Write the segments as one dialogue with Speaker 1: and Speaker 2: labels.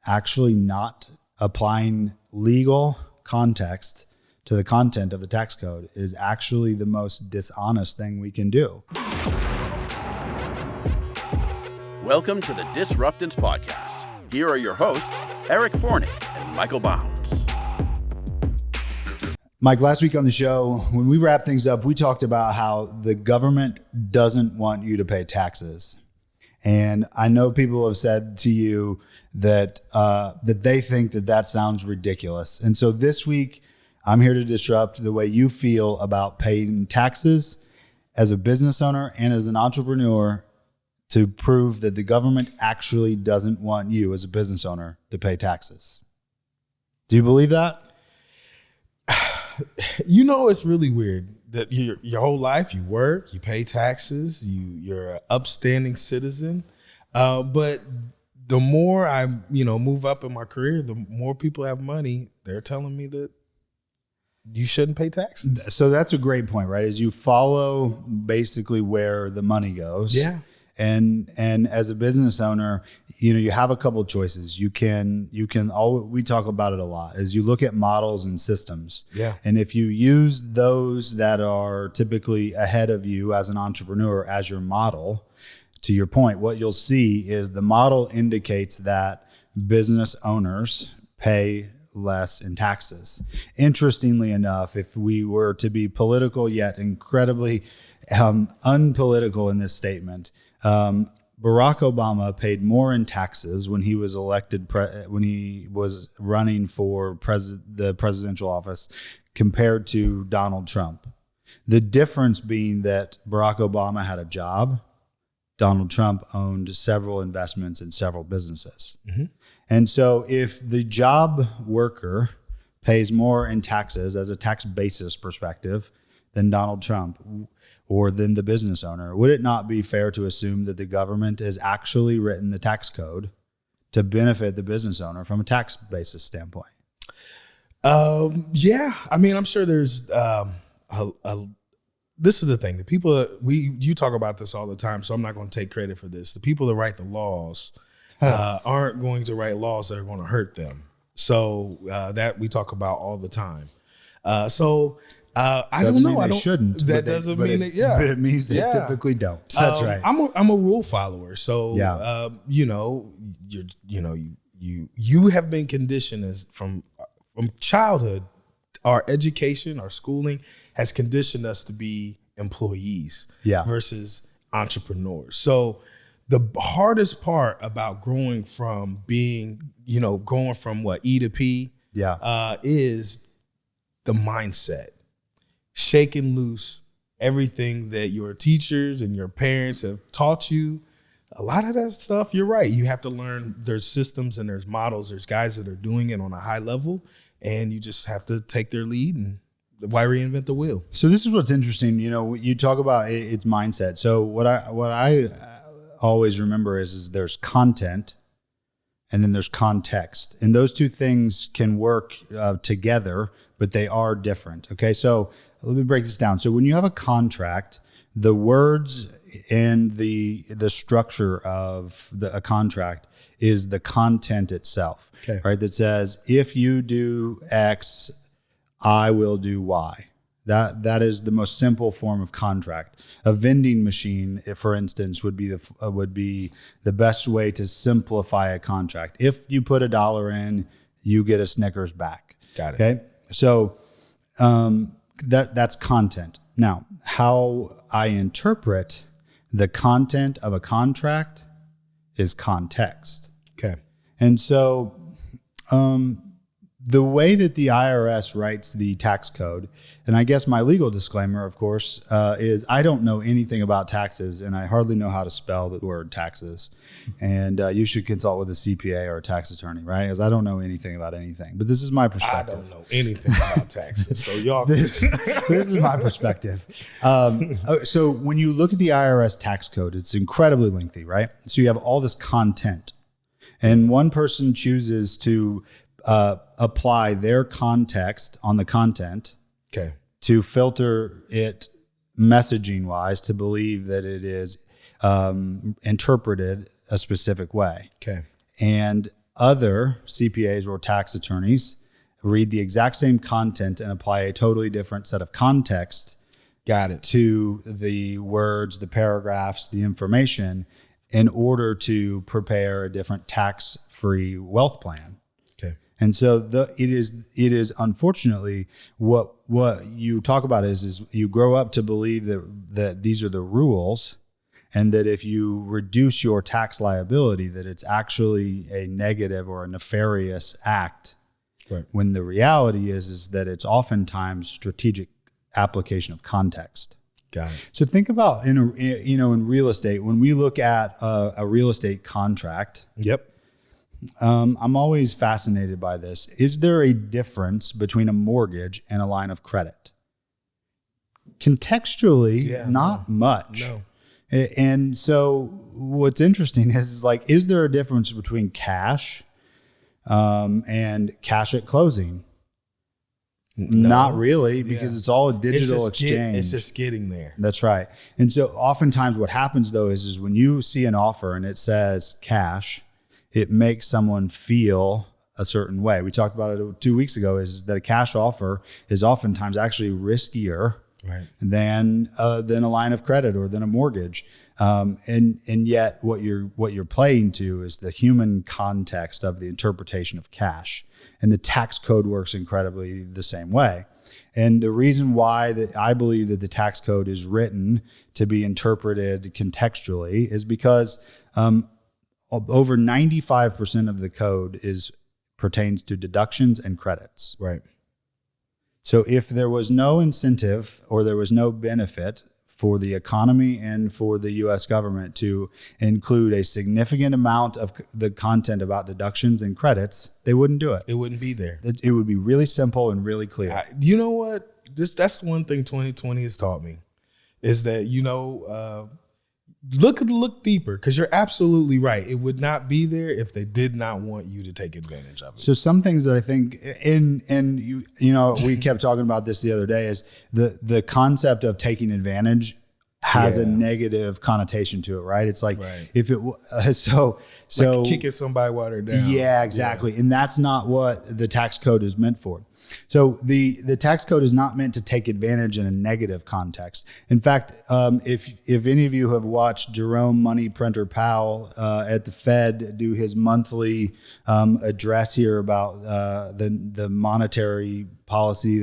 Speaker 1: actually not applying legal context to the content of the tax code is actually the most dishonest thing we can do.
Speaker 2: Welcome to the Disruptance Podcast. Here are your hosts, Eric Forney and Michael Bounds.
Speaker 1: Mike, last week on the show, when we wrapped things up, we talked about how the government doesn't want you to pay taxes. And I know people have said to you that that they think that sounds ridiculous. And so this week, I'm here to disrupt the way you feel about paying taxes as a business owner and as an entrepreneur to prove that the government actually doesn't want you as a business owner to pay taxes. Do you believe that?
Speaker 3: You know, it's really weird that your whole life you work, you pay taxes, you're an upstanding citizen. But the more I, move up in my career, the more people have money, they're telling me that you shouldn't pay taxes.
Speaker 1: So that's a great point, right? As you follow basically where the money goes.
Speaker 3: Yeah.
Speaker 1: And as a business owner, you have a couple of choices. We talk about it a lot as you look at models and systems.
Speaker 3: Yeah.
Speaker 1: And if you use those that are typically ahead of you as an entrepreneur as your model, to your point, what you'll see is the model indicates that business owners pay less in taxes. Interestingly enough, if we were to be political yet incredibly unpolitical in this statement, Barack Obama paid more in taxes when he was elected, when he was running for the presidential office compared to Donald Trump. The difference being that Barack Obama had a job. Donald Trump owned several investments in several businesses. Mm-hmm. And so if the job worker pays more in taxes as a tax basis perspective than Donald Trump or than the business owner, would it not be fair to assume that the government has actually written the tax code to benefit the business owner from a tax basis standpoint?
Speaker 3: Yeah. I mean, I'm sure there's this is the thing. The people you talk about this all the time, so I'm not going to take credit for this. The people that write the laws aren't going to write laws that are going to hurt them. So that we talk about all the time. I don't know.
Speaker 1: They shouldn't.
Speaker 3: That doesn't mean that. Yeah,
Speaker 1: but it means they typically don't. That's right.
Speaker 3: I'm a rule follower. So you have been conditioned as from childhood. Our education, our schooling has conditioned us to be employees versus entrepreneurs. So the hardest part about growing from being, going from E to P is the mindset. Shaking loose everything that your teachers and your parents have taught you. A lot of that stuff, you're right. You have to learn. There's systems and there's models. There's guys that are doing it on a high level, and you just have to take their lead. And why reinvent the wheel? So
Speaker 1: this is what's interesting. You talk about it's mindset. So what I always remember is there's content, and then there's context, and those two things can work together, but they are different. Okay, so let me break this down. So when you have a contract, the words and the structure of a contract is the content itself, right? That says, if you do X, I will do Y. That is the most simple form of contract. A vending machine, for instance, would be the best way to simplify a contract. If you put $1 in, you get a Snickers back.
Speaker 3: Got it.
Speaker 1: Okay, so that's content. Now, how I interpret the content of a contract is context.
Speaker 3: Okay,
Speaker 1: and so the way that the IRS writes the tax code, and I guess my legal disclaimer, of course, is I don't know anything about taxes, and I hardly know how to spell the word taxes. And you should consult with a CPA or a tax attorney, right? Because I don't know anything about anything. But this is my perspective.
Speaker 3: I don't know anything about taxes, so y'all.
Speaker 1: This is my perspective. So when you look at the IRS tax code, it's incredibly lengthy, right? So you have all this content, and one person chooses to apply their context on the content to filter it messaging wise to believe that it is interpreted a specific way.
Speaker 3: Okay.
Speaker 1: And Other CPAs or tax attorneys read the exact same content and apply a totally different set of context to the words, the paragraphs, the information in order to prepare a different tax-free wealth plan.
Speaker 3: Okay.
Speaker 1: And so it is unfortunately what you talk about is you grow up to believe that these are the rules, and that if you reduce your tax liability, that it's actually a negative or a nefarious act.
Speaker 3: Right.
Speaker 1: When the reality is that it's oftentimes strategic application of context.
Speaker 3: Got it.
Speaker 1: So think about in real estate, when we look at a real estate contract.
Speaker 3: Yep.
Speaker 1: I'm always fascinated by this. Is there a difference between a mortgage and a line of credit? Contextually, not much.
Speaker 3: No.
Speaker 1: And so what's interesting is there a difference between cash and cash at closing? No. Not really, because it's all a digital exchange.
Speaker 3: It's just getting there.
Speaker 1: That's right. And so oftentimes what happens though is when you see an offer and it says cash, it makes someone feel a certain way. We talked about it 2 weeks ago, is that a cash offer is oftentimes actually riskier than a line of credit or than a mortgage. And yet what you're playing to is the human context of the interpretation of cash. And the tax code works incredibly the same way. And the reason why that I believe that the tax code is written to be interpreted contextually is because over 95% of the code pertains to deductions and credits.
Speaker 3: Right.
Speaker 1: So if there was no incentive or there was no benefit for the economy and for the U.S. government to include a significant amount of the content about deductions and credits, they wouldn't do it.
Speaker 3: It wouldn't be there.
Speaker 1: It would be really simple and really clear.
Speaker 3: You know what? That's the one thing 2020 has taught me, is that, look deeper, because you're absolutely right. It would not be there if they did not want you to take advantage of it.
Speaker 1: So some things that I think, we kept talking about this the other day, is the concept of taking advantage has a negative connotation to it, right? It's like if it so
Speaker 3: like kicking somebody while they're down.
Speaker 1: Yeah, exactly. Yeah. And that's not what the tax code is meant for. So the tax code is not meant to take advantage in a negative context. In fact, if any of you have watched Jerome Money Printer Powell at the Fed do his monthly address here about the monetary policy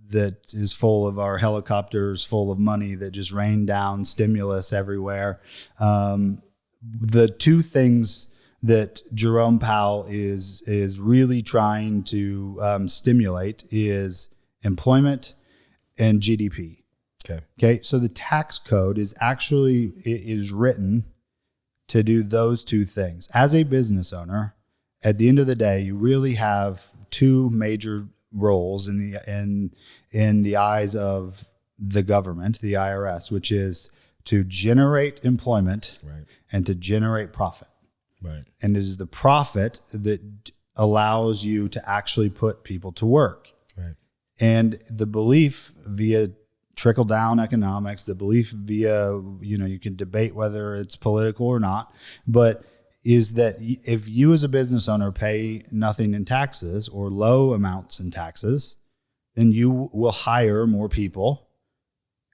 Speaker 1: that is full of our helicopters, full of money that just rain down stimulus everywhere. The two things that Jerome Powell is really trying to stimulate is employment and GDP. Okay. So the tax code is written to do those two things. As a business owner, at the end of the day, you really have two major roles in the eyes of the government, the IRS, which is to generate employment and to generate profit. Right. And it is the profit that allows you to actually put people to work. Right. And the belief via trickle-down economics, the belief via, you can debate whether it's political or not, but is that if you as a business owner pay nothing in taxes or low amounts in taxes, then you will hire more people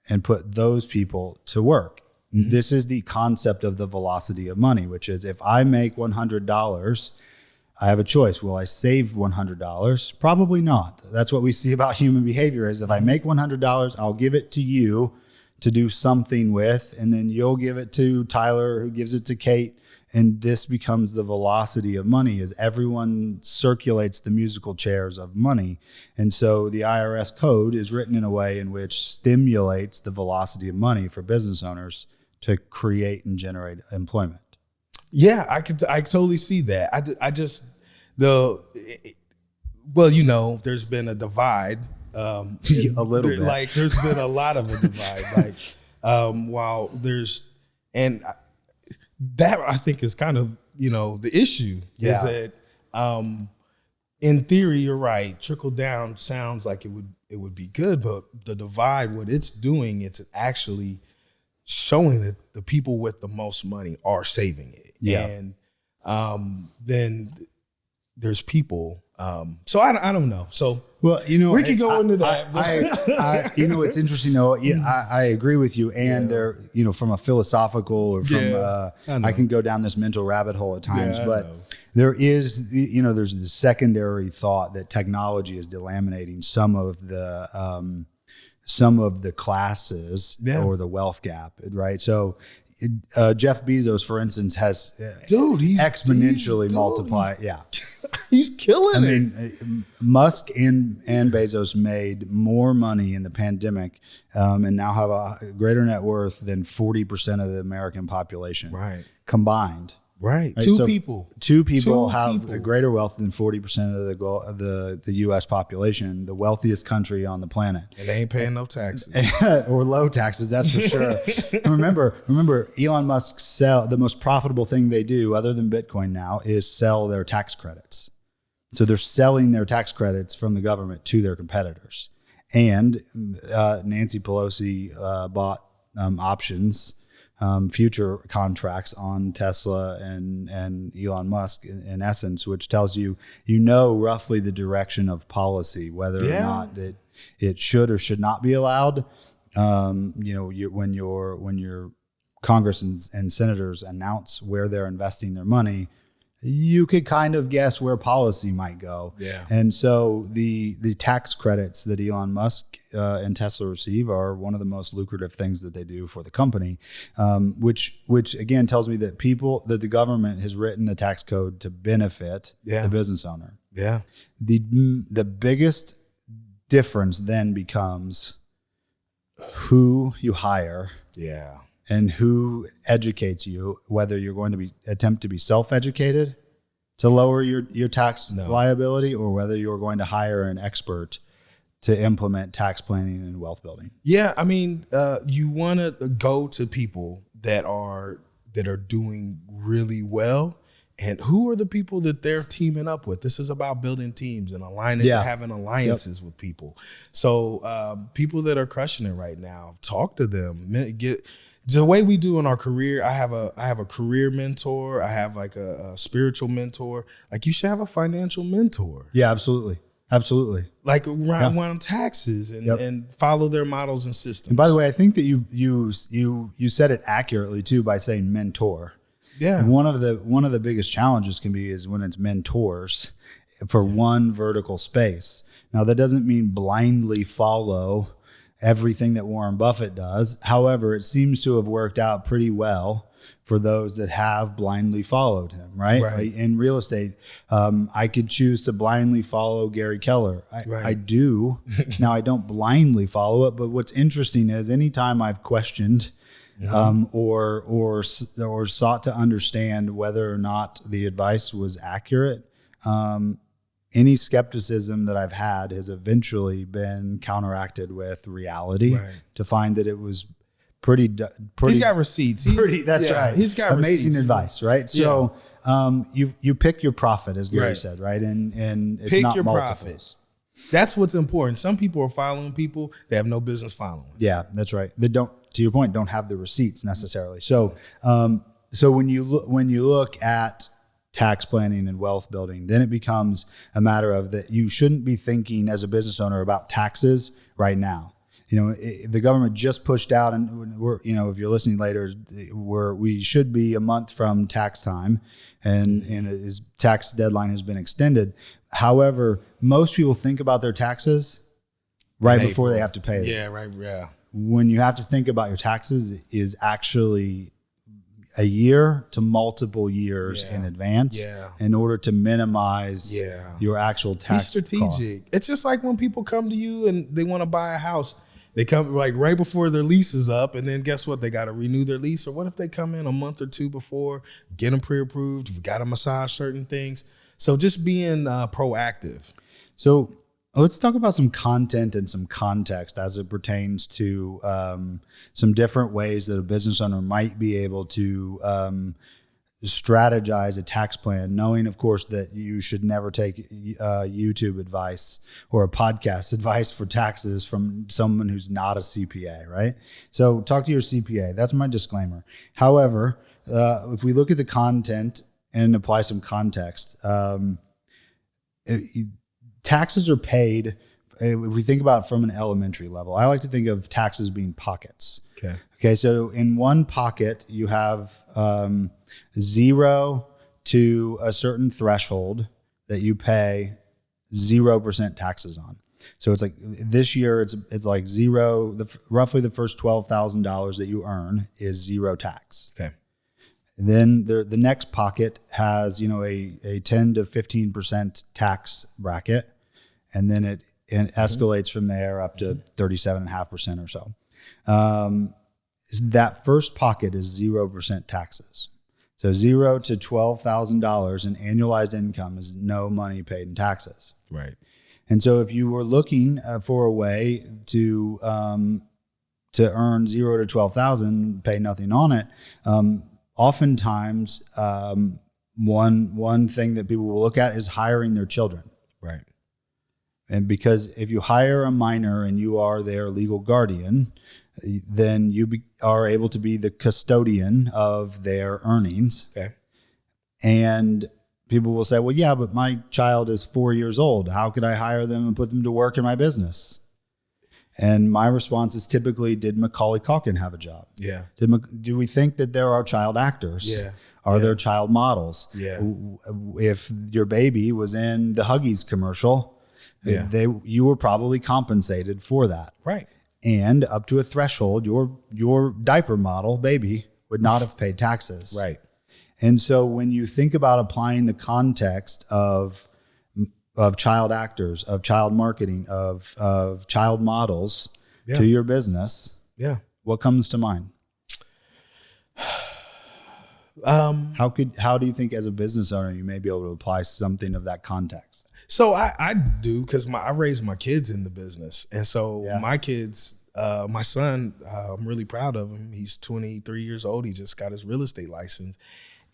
Speaker 1: and put those people to work. Mm-hmm. This is the concept of the velocity of money, which is if I make $100, I have a choice. Will I save $100? Probably not. That's what we see about human behavior is if I make $100, I'll give it to you to do something with, and then you'll give it to Tyler, who gives it to Kate. And this becomes the velocity of money as everyone circulates the musical chairs of money. And so the IRS code is written in a way in which stimulates the velocity of money for business owners to create and generate employment.
Speaker 3: Yeah, I totally see that. There's been a divide.
Speaker 1: A little bit.
Speaker 3: Like there's been a lot of a divide. While there's, and that I think is kind of, the issue is that, in theory, you're right. Trickle down sounds like it would be good, but the divide, what it's doing, it's actually showing that the people with the most money are saving it. Yeah. And then there's people. So I don't know. So
Speaker 1: well,
Speaker 3: we could go into that.
Speaker 1: It's interesting though. Yeah, I agree with you. And there, from a philosophical or from, I can go down this mental rabbit hole at times, but there is, there's the secondary thought that technology is delaminating some of the classes or the wealth gap, right? So Jeff Bezos, for instance, has he's exponentially multiplied.
Speaker 3: He's killing it.
Speaker 1: I mean, Musk and Bezos made more money in the pandemic and now have a greater net worth than 40% of the American population combined.
Speaker 3: Right. Two people
Speaker 1: have a greater wealth than 40% of the U.S. population, the wealthiest country on the planet.
Speaker 3: And they ain't paying no taxes.
Speaker 1: Or low taxes, that's for sure. remember, Elon Musk the most profitable thing they do, other than Bitcoin now, is sell their tax credits. So they're selling their tax credits from the government to their competitors. And Nancy Pelosi bought options, future contracts on Tesla and Elon Musk in essence, which tells you, roughly the direction of policy, whether or not it should or should not be allowed. When your Congress and senators announce where they're investing their money, you could kind of guess where policy might go.
Speaker 3: Yeah.
Speaker 1: And so the tax credits that Elon Musk and Tesla receive are one of the most lucrative things that they do for the company, which again tells me that the government has written the tax code to benefit the business owner.
Speaker 3: Yeah.
Speaker 1: The biggest difference then becomes who you hire.
Speaker 3: Yeah.
Speaker 1: And who educates you, whether you're going to attempt to be self-educated to lower your tax liability, or whether you're going to hire an expert to implement tax planning and wealth building.
Speaker 3: Yeah, I mean, you want to go to people that are doing really well. And who are the people that they're teaming up with? This is about building teams and aligning, having alliances with people. So people that are crushing it right now, talk to them. The way we do in our career, I have a career mentor. I have like a spiritual mentor. Like you should have a financial mentor.
Speaker 1: Yeah, absolutely. Like
Speaker 3: around taxes and follow their models and systems.
Speaker 1: And by the way, I think that you said it accurately too by saying mentor.
Speaker 3: Yeah.
Speaker 1: And one of the biggest challenges is when it's mentors for one vertical space. Now that doesn't mean blindly follow everything that Warren Buffett does. However, it seems to have worked out pretty well for those that have blindly followed him, right? Like in real estate, I could choose to blindly follow Gary Keller. I do. Now, I don't blindly follow it, but what's interesting is anytime I've questioned or sought to understand whether or not the advice was accurate, any skepticism that I've had has eventually been counteracted with reality to find that it was pretty.
Speaker 3: He's got receipts.
Speaker 1: That's right.
Speaker 3: He's got
Speaker 1: amazing
Speaker 3: receipts.
Speaker 1: advice, right? So you pick your profit, as Gary said, right? And it's
Speaker 3: pick
Speaker 1: not
Speaker 3: your
Speaker 1: multiples.
Speaker 3: profit. That's what's important. Some people are following people they have no business following.
Speaker 1: Yeah, that's right. They don't, to your point, don't have the receipts necessarily. So when you look at tax planning and wealth building, then it becomes a matter of that you shouldn't be thinking as a business owner about taxes right now. The government just pushed out, and we're, if you're listening later, we should be a month from tax time, and his tax deadline has been extended. However, most people think about their taxes right before they have to pay them.
Speaker 3: Yeah, right. Yeah.
Speaker 1: When you have to think about your taxes is actually a year to multiple years in advance in order to minimize your actual tax
Speaker 3: Be strategic.
Speaker 1: costs.
Speaker 3: It's just like when people come to you and they want to buy a house. They come like right before their lease is up, and then guess what? They got to renew their lease. Or what if they come in a month or two before, get them pre-approved, you've got to massage certain things. So just being proactive.
Speaker 1: So let's talk about some content and some context as it pertains to some different ways that a business owner might be able to strategize a tax plan, knowing, of course, that you should never take YouTube advice or a podcast advice for taxes from someone who's not a CPA, right? So talk to your CPA. That's my disclaimer. However, if we look at the content and apply some context. Taxes are paid. If we think about it from an elementary level, I like to think of taxes being pockets. Okay. So in one pocket, you have 0 to a certain threshold that you pay 0% taxes on. So it's like this year, it's like zero. Roughly the first $12,000 that you earn is 0 tax.
Speaker 3: Okay.
Speaker 1: And then the next pocket has a 10 to 15% tax bracket, and then it escalates from there up to 37.5% or so. That first pocket is 0% taxes. So 0 to $12,000 in annualized income is no money paid in taxes.
Speaker 3: Right.
Speaker 1: And so if you were looking for a way to earn 0 to 12,000, pay nothing on it, oftentimes one thing that people will look at is hiring their children.
Speaker 3: Right.
Speaker 1: And because if you hire a minor and you are their legal guardian, then you are able to be the custodian of their earnings.
Speaker 3: Okay.
Speaker 1: And people will say, well, yeah, but my child is 4 years old. How could I hire them and put them to work in my business? And my response is typically, did Macaulay Culkin have a job?
Speaker 3: Yeah.
Speaker 1: Do we think that there are child actors?
Speaker 3: Yeah.
Speaker 1: Are there child models?
Speaker 3: Yeah.
Speaker 1: If your baby was in the Huggies commercial, you were probably compensated for that.
Speaker 3: Right.
Speaker 1: And up to a threshold, your diaper model baby would not have paid taxes.
Speaker 3: Right.
Speaker 1: And so when you think about applying the context of child actors, of child marketing, of child models to your business, what comes to mind? How do you think as a business owner you may be able to apply something of that context?
Speaker 3: So I do, because I raised my kids in the business. And so my kids, my son, I'm really proud of him. He's 23 years old. He just got his real estate license.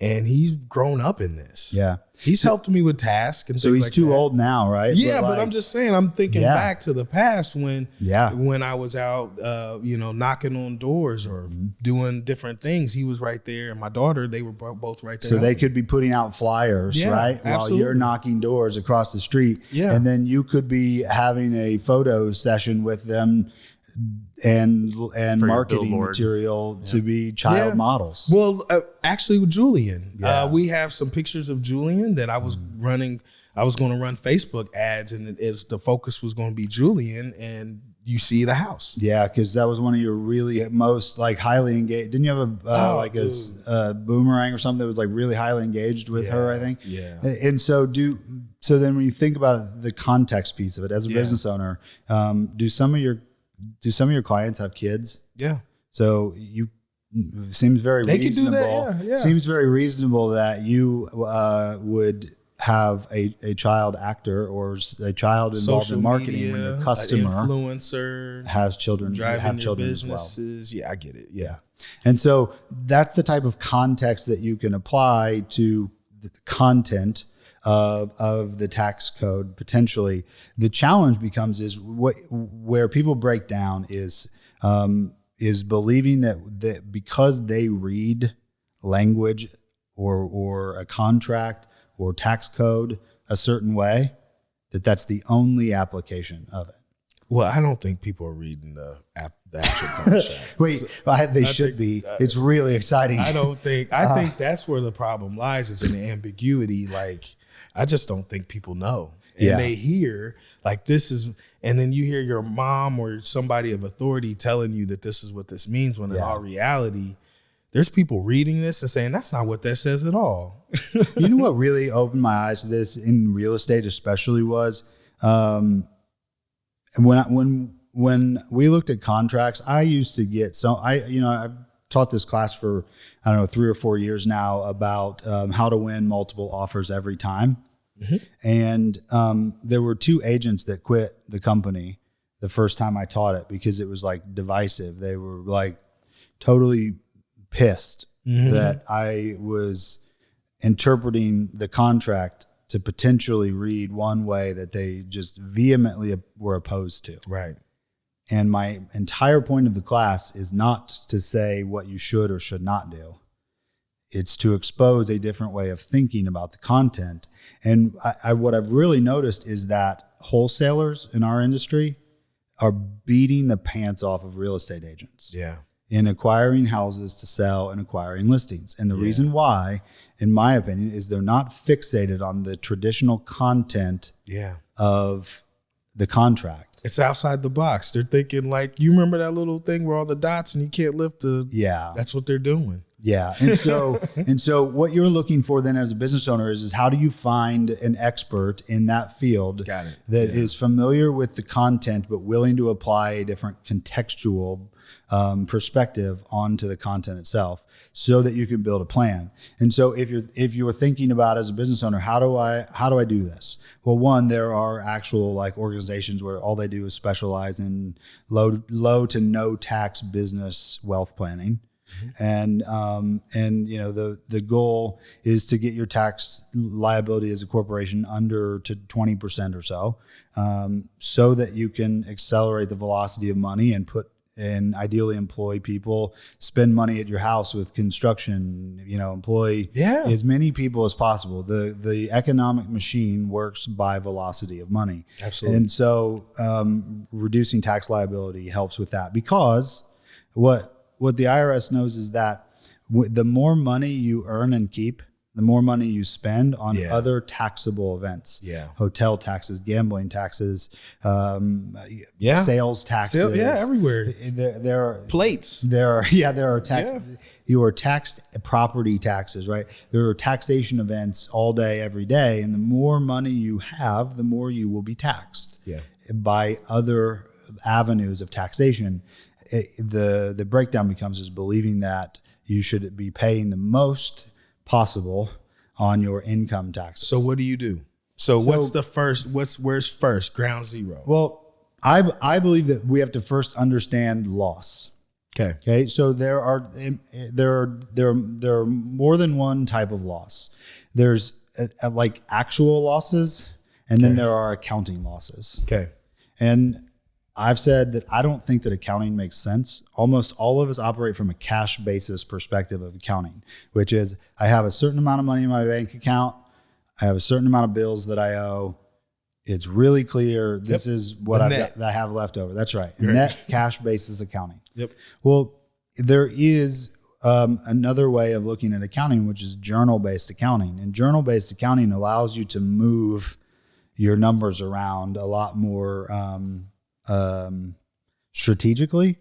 Speaker 3: And he's grown up in this. Yeah. He's helped me with tasks and
Speaker 1: so
Speaker 3: things
Speaker 1: he's
Speaker 3: like
Speaker 1: too
Speaker 3: that.
Speaker 1: old now, right?
Speaker 3: Yeah, but I'm just saying, I'm thinking back to the past when I was out, knocking on doors or doing different things. He was right there, and my daughter, they were both right there.
Speaker 1: So they could be putting out flyers, right?
Speaker 3: Absolutely.
Speaker 1: While you're knocking doors across the street.
Speaker 3: Yeah.
Speaker 1: And then you could be having a photo session with them and marketing material to be child models.
Speaker 3: Well, actually with Julian, we have some pictures of Julian that I was running. I was going to run Facebook ads, and the focus was going to be Julian, and you see the house.
Speaker 1: Yeah, because that was one of your really most highly engaged. Didn't you have a boomerang or something that was really highly engaged with her? I think.
Speaker 3: Yeah.
Speaker 1: And so then when you think about the context piece of it as a business owner, do some of your clients have kids? Yeah. So seems very reasonable.
Speaker 3: Can do that,
Speaker 1: Seems very reasonable that you would have a child actor or a child involved
Speaker 3: social
Speaker 1: in marketing
Speaker 3: media,
Speaker 1: when your customer
Speaker 3: influencer
Speaker 1: has children,
Speaker 3: driving your
Speaker 1: businesses
Speaker 3: as well. Yeah, I get it. Yeah.
Speaker 1: And so that's the type of context that you can apply to the content of the tax code potentially. The challenge becomes where people break down is believing that because they read language or a contract or tax code a certain way, that's the only application of it.
Speaker 3: Well, I don't think people are reading the actual contract.
Speaker 1: Wait, they should be. It's really exciting.
Speaker 3: I think that's where the problem lies, is in the ambiguity. I just don't think people know. And they hear this is, and then you hear your mom or somebody of authority telling you that this is what this means, when in all reality, there's people reading this and saying, that's not what that says at all.
Speaker 1: You know what really opened my eyes to this in real estate especially was when we looked at contracts, I used to get, I've taught this class for, 3 or 4 years now about how to win multiple offers every time. Mm-hmm. And there were 2 agents that quit the company the first time I taught it because it was divisive. They were totally pissed that I was interpreting the contract to potentially read one way that they just vehemently were opposed to.
Speaker 3: Right.
Speaker 1: And my entire point of the class is not to say what you should or should not do. It's to expose a different way of thinking about the content. And what I've really noticed is that wholesalers in our industry are beating the pants off of real estate agents.
Speaker 3: Yeah.
Speaker 1: In acquiring houses to sell and acquiring listings. And the reason why, in my opinion, is they're not fixated on the traditional content of the contract.
Speaker 3: It's outside the box. They're thinking like, you remember that little thing where all the dots and you can't lift the, that's what they're doing.
Speaker 1: Yeah. And so what you're looking for then as a business owner is how do you find an expert in that field that is familiar with the content, but willing to apply a different contextual perspective onto the content itself so that you can build a plan. And so if you're thinking about as a business owner, how do I do this? Well, one, there are actual like organizations where all they do is specialize in low to no tax business wealth planning. And you know, the goal is to get your tax liability as a corporation under to 20% or so that you can accelerate the velocity of money and ideally employ people, spend money at your house with construction, you know, employ as many people as possible. The economic machine works by velocity of money.
Speaker 3: Absolutely.
Speaker 1: And so reducing tax liability helps with that, because what the IRS knows is that the more money you earn and keep, the more money you spend on other taxable events. Hotel taxes, gambling taxes, sales taxes.
Speaker 3: Everywhere.
Speaker 1: There are
Speaker 3: plates.
Speaker 1: There are tax. You are taxed property taxes, right? There are taxation events all day, every day, and the more money you have, the more you will be taxed by other avenues of taxation. The breakdown becomes is believing that you should be paying the most possible on your income taxes.
Speaker 3: So what do you do? So what's where's first? Ground zero.
Speaker 1: Well, I believe that we have to first understand loss. Okay. So there are more than one type of loss. There's like actual losses, and then there are accounting losses.
Speaker 3: Okay.
Speaker 1: And I've said that I don't think that accounting makes sense. Almost all of us operate from a cash basis perspective of accounting, which is I have a certain amount of money in my bank account. I have a certain amount of bills that I owe. It's really clear. This is what I have left over. That's right. Net cash basis accounting.
Speaker 3: Yep.
Speaker 1: Well, there is another way of looking at accounting, which is journal-based accounting. And journal-based accounting allows you to move your numbers around a lot more strategically,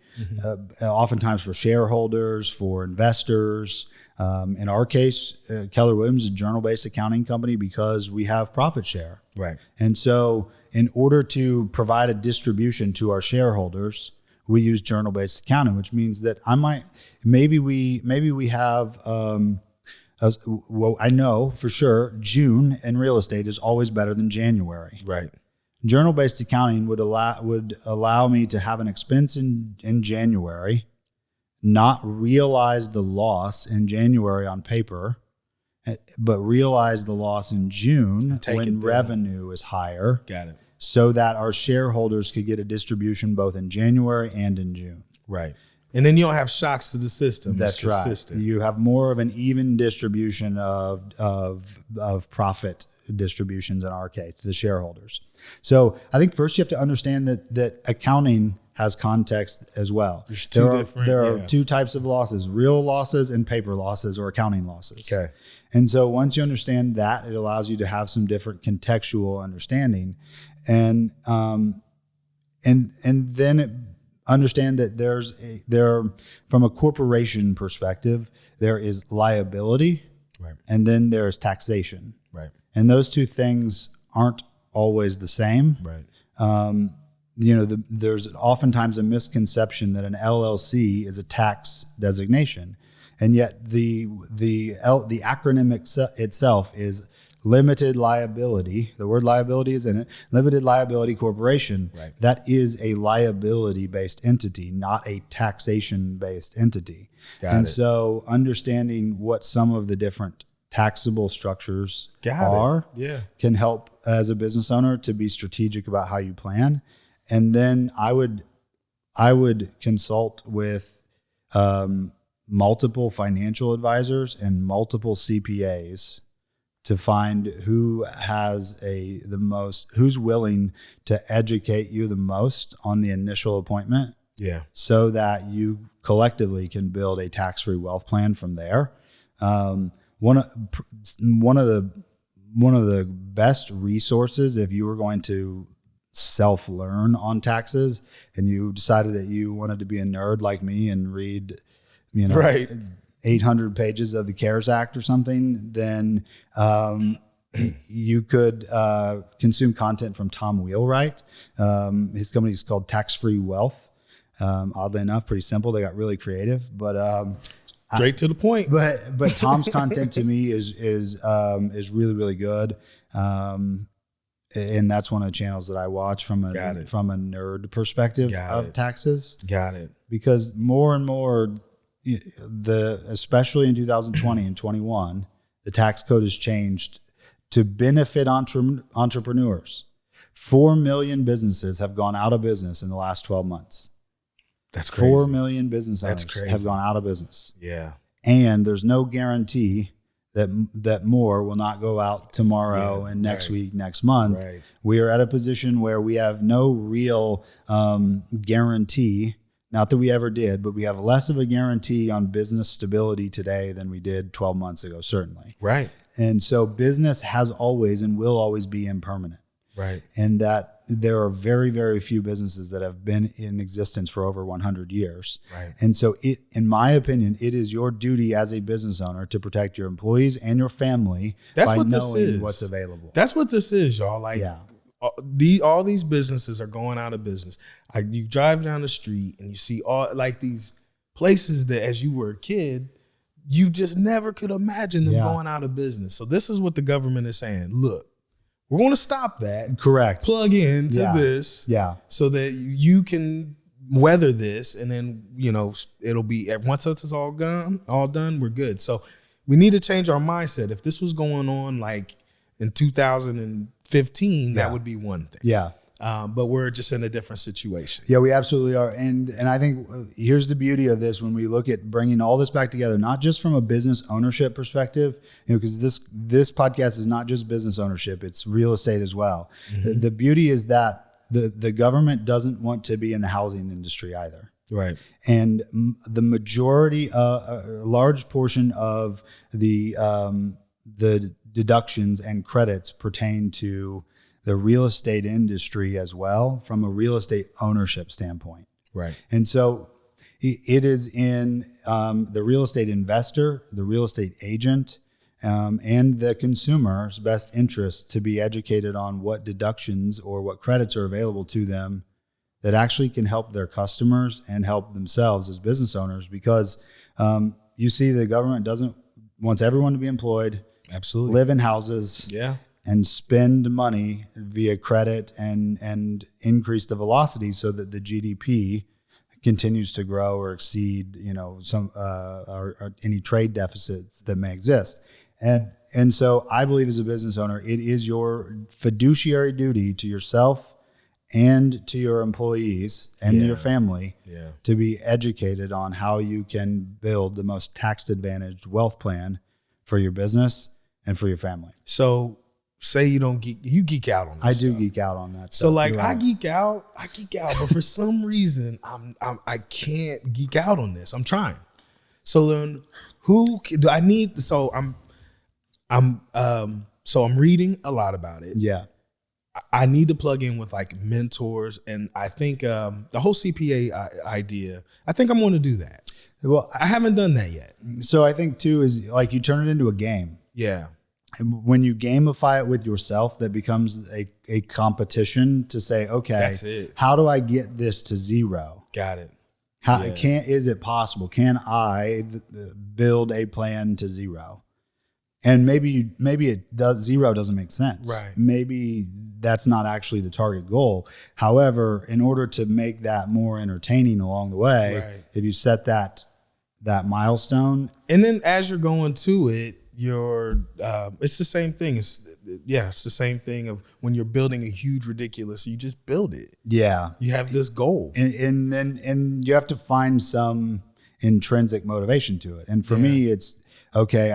Speaker 1: oftentimes for shareholders, for investors. In our case, Keller Williams is a journal-based accounting company because we have profit share.
Speaker 3: Right.
Speaker 1: And so in order to provide a distribution to our shareholders, we use journal-based accounting, which means that maybe we have, well, I know for sure June in real estate is always better than January.
Speaker 3: Right.
Speaker 1: Journal-based accounting would allow me to have an expense in January, not realize the loss in January on paper, but realize the loss in June when revenue is higher.
Speaker 3: Got it.
Speaker 1: So that our shareholders could get a distribution both in January and in June.
Speaker 3: Right. And then you don't have shocks to the system.
Speaker 1: That's right. You have more of an even distribution of profit distributions in our case to the shareholders. So I think first you have to understand that accounting has context as well. There are two types of losses: real losses and paper losses or accounting losses.
Speaker 3: Okay.
Speaker 1: And so once you understand that, it allows you to have some different contextual understanding, and then understand that from a corporation perspective, there is liability,
Speaker 3: right,
Speaker 1: and then there's taxation,
Speaker 3: right,
Speaker 1: and those two things aren't always the same,
Speaker 3: right.
Speaker 1: There's oftentimes a misconception that an LLC is a tax designation, and yet the acronym itself is limited liability. The word liability is in it. Limited liability corporation.
Speaker 3: Right.
Speaker 1: That is a liability-based entity, not a taxation-based entity. So understanding what some of the different taxable structures can help as a business owner to be strategic about how you plan. And then I would consult with multiple financial advisors and multiple CPAs to find who has who's willing to educate you the most on the initial appointment.
Speaker 3: Yeah.
Speaker 1: So that you collectively can build a tax-free wealth plan from there. One of the best resources, if you were going to self-learn on taxes and you decided that you wanted to be a nerd like me and read,
Speaker 3: right,
Speaker 1: 800 pages of the CARES Act or something, then you could consume content from Tom Wheelwright. His company is called Tax-Free Wealth. Oddly enough, pretty simple. They got really creative, but
Speaker 3: straight to the point.
Speaker 1: But Tom's content to me is really, really good. And that's one of the channels that I watch from a nerd perspective of taxes.
Speaker 3: Got it.
Speaker 1: Because more and more, especially in 2020 and 21, the tax code has changed to benefit entrepreneurs. 4 million businesses have gone out of business in the last 12 months.
Speaker 3: That's crazy.
Speaker 1: 4 million business owners have gone out of business.
Speaker 3: Yeah.
Speaker 1: And there's no guarantee that more will not go out tomorrow and next week, next month.
Speaker 3: Right.
Speaker 1: We are at a position where we have no real guarantee, not that we ever did, but we have less of a guarantee on business stability today than we did 12 months ago, certainly.
Speaker 3: Right.
Speaker 1: And so business has always and will always be impermanent.
Speaker 3: Right.
Speaker 1: And that there are very, very few businesses that have been in existence for over 100 years.
Speaker 3: Right.
Speaker 1: And so in my opinion, it is your duty as a business owner to protect your employees and your family by knowing what's available.
Speaker 3: That's what this is, y'all. Like, all these businesses are going out of business. You drive down the street and you see all like these places that as you were a kid, you just never could imagine them going out of business. So this is what the government is saying. Look, we're going to stop that.
Speaker 1: Correct.
Speaker 3: Plug into this.
Speaker 1: Yeah.
Speaker 3: So that you can weather this. And then, it'll be, once this is all done, we're good. So we need to change our mindset. If this was going on like in 2015, that would be one thing.
Speaker 1: Yeah.
Speaker 3: But we're just in a different situation.
Speaker 1: Yeah, we absolutely are. And I think here's the beauty of this when we look at bringing all this back together, not just from a business ownership perspective, because this podcast is not just business ownership, it's real estate as well. Mm-hmm. The beauty is that the government doesn't want to be in the housing industry either.
Speaker 3: Right.
Speaker 1: And the majority, a large portion of the deductions and credits pertain to the real estate industry as well, from a real estate ownership standpoint.
Speaker 3: Right.
Speaker 1: And so it is in the real estate investor, the real estate agent, and the consumer's best interest to be educated on what deductions or what credits are available to them that actually can help their customers and help themselves as business owners, because you see the government wants everyone to be employed,
Speaker 3: absolutely,
Speaker 1: live in houses, and spend money via credit and increase the velocity so that the GDP continues to grow or exceed, some or any trade deficits that may exist. And so I believe as a business owner, it is your fiduciary duty to yourself and to your employees and to your family to be educated on how you can build the most tax advantaged wealth plan for your business and for your family.
Speaker 3: So say you don't you geek out on this.
Speaker 1: I do geek out on that stuff.
Speaker 3: So like I geek out, but for some reason I can't geek out on this. I'm trying. So then who do I need? So I'm reading a lot about it.
Speaker 1: Yeah.
Speaker 3: I need to plug in with like mentors, and I think the whole CPA idea, I think I'm going to do that.
Speaker 1: Well,
Speaker 3: I haven't done that yet. So
Speaker 1: I think too is like you turn it into a game.
Speaker 3: Yeah.
Speaker 1: And when you gamify it with yourself, that becomes a competition to say, okay,
Speaker 3: that's it.
Speaker 1: How do I get this to zero?
Speaker 3: Got it.
Speaker 1: Is it possible? Can I build a plan to zero? And maybe zero doesn't make sense.
Speaker 3: Right.
Speaker 1: Maybe that's not actually the target goal. However, in order to make that more entertaining along the way, if you set that milestone,
Speaker 3: and then as you're going to it, it's the same thing. It's the same thing of when you're building a huge ridiculous, you just build it.
Speaker 1: Yeah.
Speaker 3: You have this goal.
Speaker 1: And then you have to find some, intrinsic motivation to it. And for me, it's okay.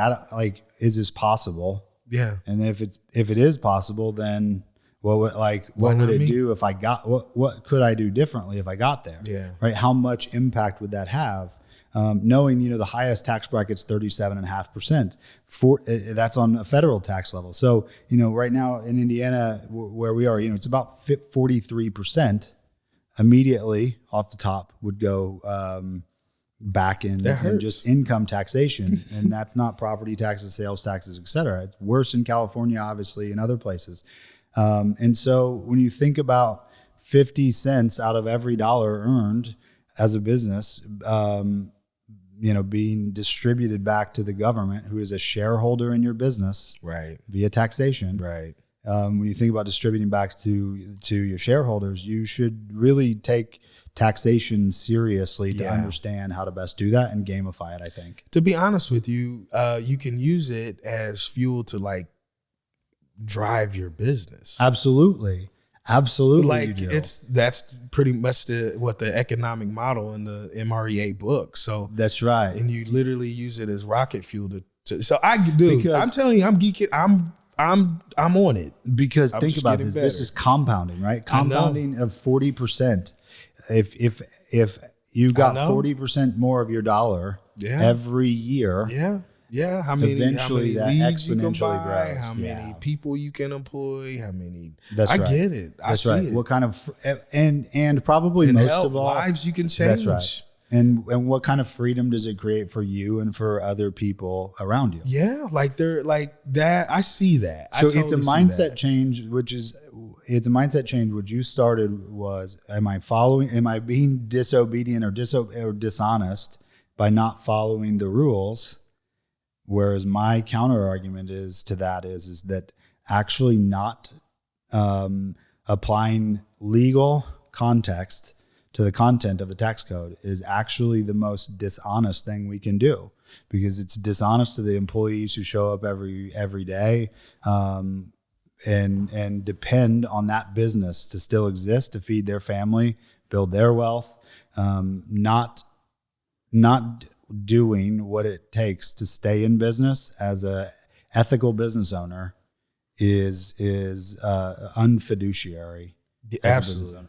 Speaker 1: Is this possible?
Speaker 3: Yeah.
Speaker 1: And if it is possible, then what would it do if I got, what could I do differently if I got there?
Speaker 3: Yeah.
Speaker 1: Right. How much impact would that have? Knowing, the highest tax bracket's 37.5%. That's on a federal tax level. So, right now in Indiana where we are, it's about 43% immediately off the top would go back in just income taxation. And that's not property taxes, sales taxes, et cetera. It's worse in California, obviously, and other places. And so when you think about 50 cents out of every dollar earned as a business, being distributed back to the government, who is a shareholder in your business,
Speaker 3: right,
Speaker 1: via taxation,
Speaker 3: right.
Speaker 1: When you think about distributing back to your shareholders, you should really take taxation seriously to understand how to best do that and gamify it, I think.
Speaker 3: To be honest with you, you can use it as fuel to drive your business.
Speaker 1: Absolutely.
Speaker 3: That's pretty much the economic model in the MREA book. So
Speaker 1: that's right.
Speaker 3: And you literally use it as rocket fuel so I do. Because I'm telling you, I'm geeking. I'm on it.
Speaker 1: Because think about this. Better. This is compounding, right? Compounding of 40%. If you got 40% more of your dollar every year.
Speaker 3: Yeah. How many leads exponentially grows. How many people you can employ, how many. I get it. That's right.
Speaker 1: What kind of, and probably most of all.
Speaker 3: Lives you can change.
Speaker 1: That's right. And what kind of freedom does it create for you and for other people around you? Yeah,
Speaker 3: they're like that. I see that.
Speaker 1: So it's a mindset change, which you started was, am I being disobedient or dishonest by not following the rules? Whereas my counter argument is that actually not applying legal context to the content of the tax code is actually the most dishonest thing we can do, because it's dishonest to the employees who show up every day and depend on that business to still exist, to feed their family, build their wealth, not doing what it takes to stay in business as a ethical business owner is unfiduciary.
Speaker 3: Absolutely.